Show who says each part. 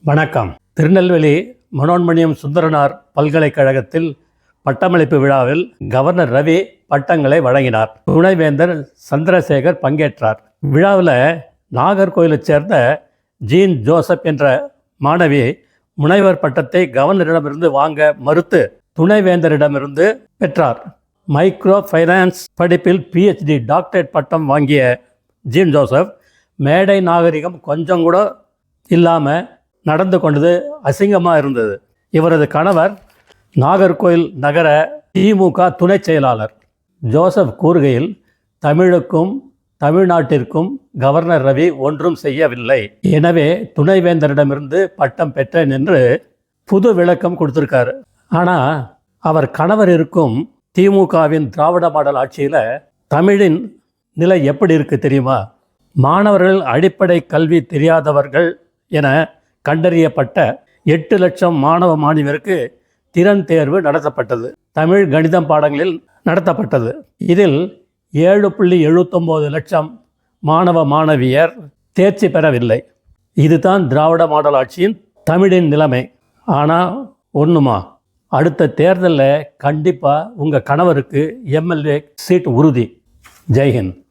Speaker 1: வணக்கம். திருநெல்வேலி மனோன்மணியம் சுந்தரனார் பல்கலைக்கழகத்தில் பட்டமளிப்பு விழாவில் கவர்னர் ரவி பட்டங்களை வழங்கினார். துணைவேந்தர் சந்திரசேகர் பங்கேற்றார். விழாவில் நாகர்கோயிலைச் சேர்ந்த ஜீன் ஜோசப் என்ற மாணவி முனைவர் பட்டத்தை கவர்னரிடமிருந்து வாங்க மறுத்து துணைவேந்தரிடமிருந்து பெற்றார். மைக்ரோ ஃபைனான்ஸ் படிப்பில் PhD டாக்டரேட் பட்டம் வாங்கிய ஜீன் ஜோசப் மேடை நாகரிகம் கொஞ்சம் கூட இல்லாமல் நடந்து கொண்டது அசிங்கமாக இருந்தது. இவரது கணவர் நாகர்கோயில் நகர திமுக துணை செயலாளர். ஜோசப் கூறுகையில், தமிழுக்கும் தமிழ்நாட்டிற்கும் கவர்னர் ரவி ஒன்றும் செய்யவில்லை, எனவே துணைவேந்தரிடமிருந்து பட்டம் பெற்றேன் என்று புது விளக்கம் கொடுத்துருக்காரு. ஆனால் அவர் கணவர் இருக்கும் திமுகவின் திராவிட மாடல் ஆட்சியில் தமிழின் நிலை எப்படி இருக்குது தெரியுமா? மாணவர்கள் அடிப்படை கல்வி தெரியாதவர்கள் என கண்டறியப்பட்ட 8 லட்சம் மாணவ மாணவியருக்கு திறன் தேர்வு நடத்தப்பட்டது. தமிழ் கணிதம் பாடங்களில் நடத்தப்பட்டது. இதில் 7.79 லட்சம் மாணவ மாணவியர் தேர்ச்சி பெறவில்லை. இதுதான் திராவிட மாடல் ஆட்சியின் தமிழின் நிலைமை. ஆனால் ஒன்றுமா, அடுத்த தேர்தலில் கண்டிப்பாக உங்கள் கணவருக்கு MLA சீட் உறுதி. ஜெய்ஹிந்த்.